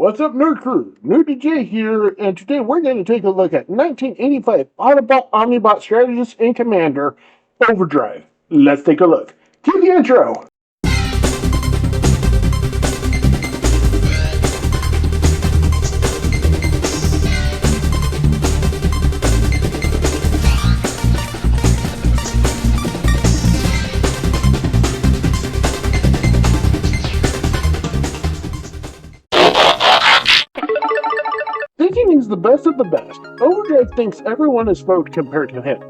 What's up, Nerd Crew? Nurdie J here, and today we're going to take a look at 1985 Autobot Omnibot Strategist and Commander, Overdrive. Let's take a look. Cue the intro! Thinking he's the best of the best, Overdrive thinks everyone is foe compared to him,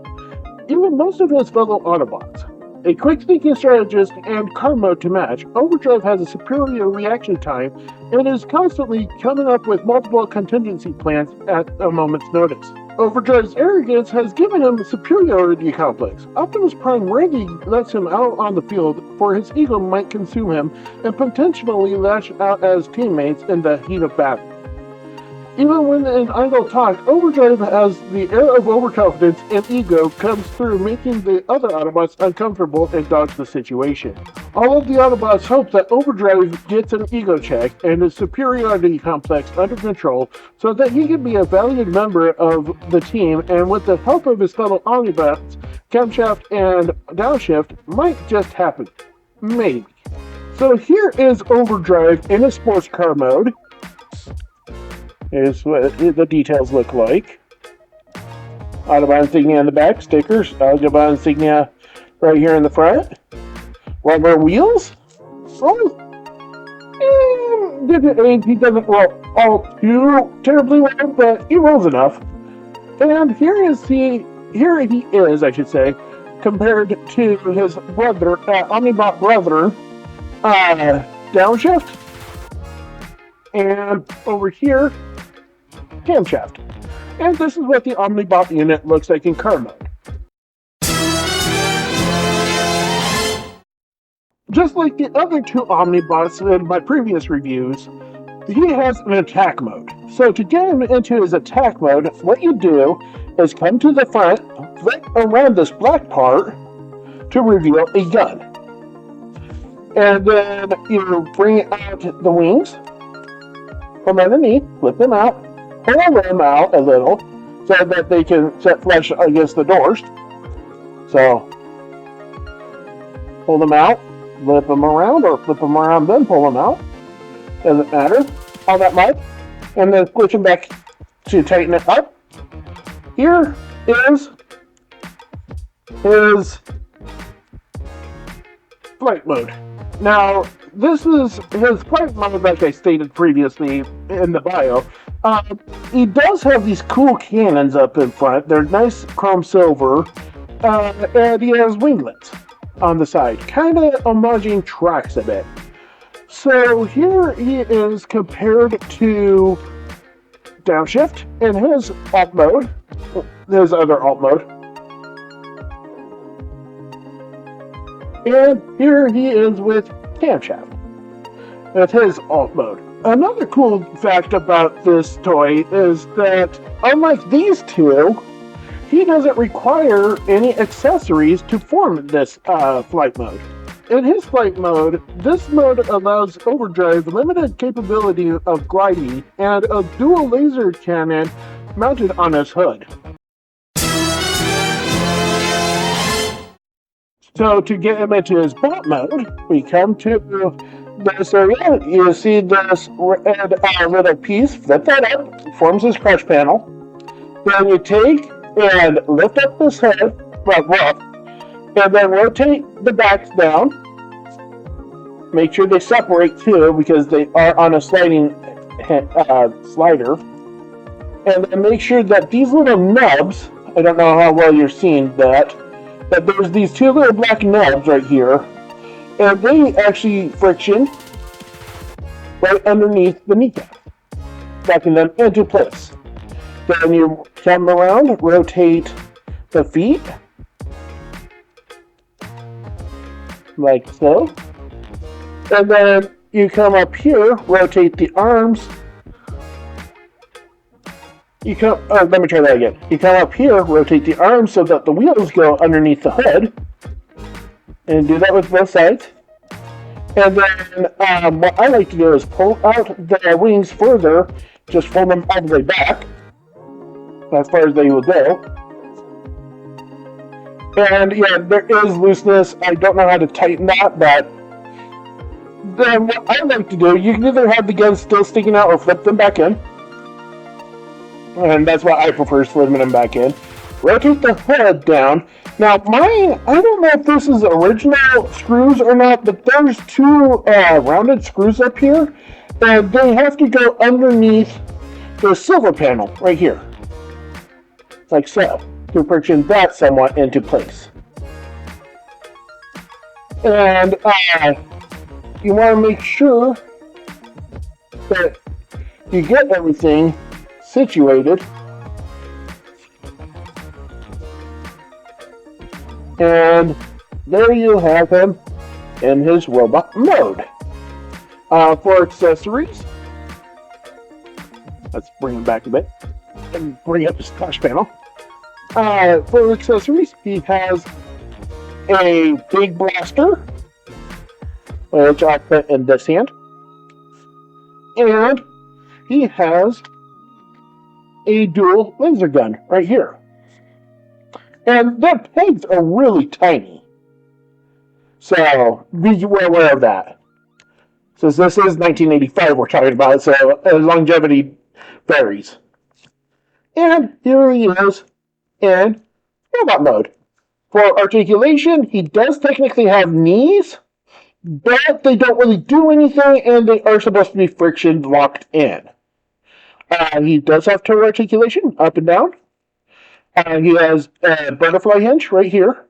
even most of his fellow Autobots. A quick-thinking strategist and car mode to match, Overdrive has a superior reaction time and is constantly coming up with multiple contingency plans at a moment's notice. Overdrive's arrogance has given him a superiority complex. Optimus Prime rarely lets him out on the field, for his ego might consume him and potentially lash out at his teammates in the heat of battle. Even when in idle talk, Overdrive has the air of overconfidence and ego comes through, making the other Autobots uncomfortable and dodge the situation. All of the Autobots hope that Overdrive gets an ego check and his superiority complex under control so that he can be a valued member of the team, and with the help of his fellow Omnibots, Camshaft and Downshift, might just happen. Maybe. So here is Overdrive in a sports car mode. Here's what the details look like. Autobot insignia in the back, stickers, Autobot insignia right here in the front. Rubber wheels. He doesn't roll all too terribly well, but he rolls enough. And here he is, I should say, compared to his brother, Omnibot brother, Downshift. And over here, Camshaft. And this is what the Omnibot unit looks like in car mode. Just like the other two Omnibots in my previous reviews, he has an attack mode. So to get him into his attack mode, what you do is come to the front, flick around this black part to reveal a gun. And then you bring out the wings from underneath, flip them out, pull them out a little so that they can set flush against the doors. So, pull them out, flip them around, or flip them around then pull them out. Doesn't matter. All that much. And then push them back to tighten it up. Here is his flight mode. Now, this is his flight mode, like I stated previously in the bio. He does have these cool cannons up in front. They're nice chrome silver. And he has winglets on the side, kind of homaging tracks a bit. So here he is compared to Downshift in his alt mode, his other alt mode. And here he is with Camshaft. That's his alt mode. Another cool fact about this toy is that, unlike these two, he doesn't require any accessories to form this flight mode. In his flight mode, this mode allows Overdrive limited capability of gliding and a dual laser cannon mounted on his hood. So to get him into his bot mode, we come to this area. You see this red little piece, flip that up, forms his crush panel. Then you take and lift up this head, and then rotate the backs down. Make sure they separate too, because they are on a sliding slider. And then make sure that these little nubs, I don't know how well you're seeing that, but there's these two little black nubs right here, and they actually friction right underneath the kneecap, backing them into place. Then you come around, rotate the feet, like so. And then you come up here, rotate the arms. Let me try that again. You come up here, rotate the arms so that the wheels go underneath the hood. And do that with both sides. And then what I like to do is pull out the wings further, just fold them all the way back, as far as they will go. And yeah, there is looseness. I don't know how to tighten that, but then what I like to do, you can either have the guns still sticking out or flip them back in. And that's what I prefer, slipping them back in. Rotate the head down. Now, I don't know if this is original screws or not, but there's two rounded screws up here, and they have to go underneath the silver panel right here. Like so, to friction that somewhat into place. And you want to make sure that you get everything situated. And there you have him in his robot mode. For accessories, let's bring him back a bit and bring up his touch panel. For accessories, he has a big blaster, which I'll put in this hand, and he has a dual laser gun right here. And their pegs are really tiny. So, be well aware of that. Since this is 1985 we're talking about, so longevity varies. And here he is in robot mode. For articulation, he does technically have knees, but they don't really do anything, and they are supposed to be friction locked in. He does have toe articulation, up and down. He has a butterfly hinge right here.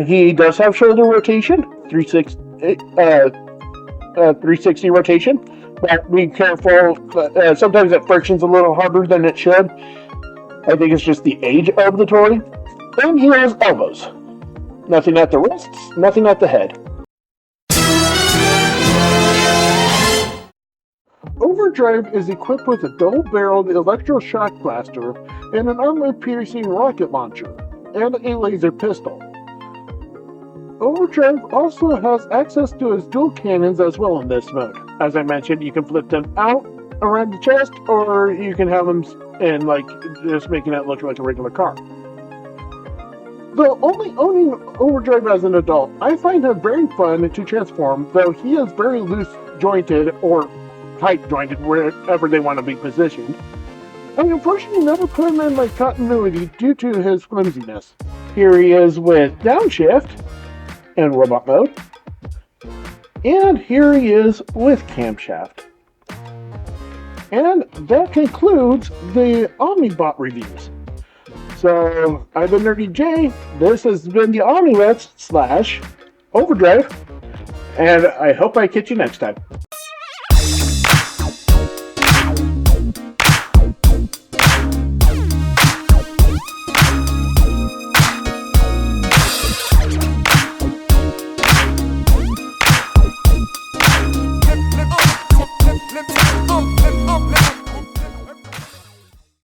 He does have shoulder rotation, 360 rotation. But be careful, sometimes that friction's a little harder than it should. I think it's just the age of the toy. And he has elbows. Nothing at the wrists, nothing at the head. Overdrive is equipped with a double-barreled electroshock blaster and an armor-piercing rocket launcher, and a laser pistol. Overdrive also has access to his dual cannons as well in this mode. As I mentioned, you can flip them out around the chest, or you can have them in, like, just making it look like a regular car. Though only owning Overdrive as an adult, I find him very fun to transform, though he is very loose-jointed or tight-jointed wherever they want to be positioned. I unfortunately never put him in my continuity due to his flimsiness. Here he is with downshift in robot mode, and here he is with camshaft. And that concludes the Omnibot reviews. So, I've been Nurdie J, this has been the Omnibot / Overdrive, and I hope I catch you next time.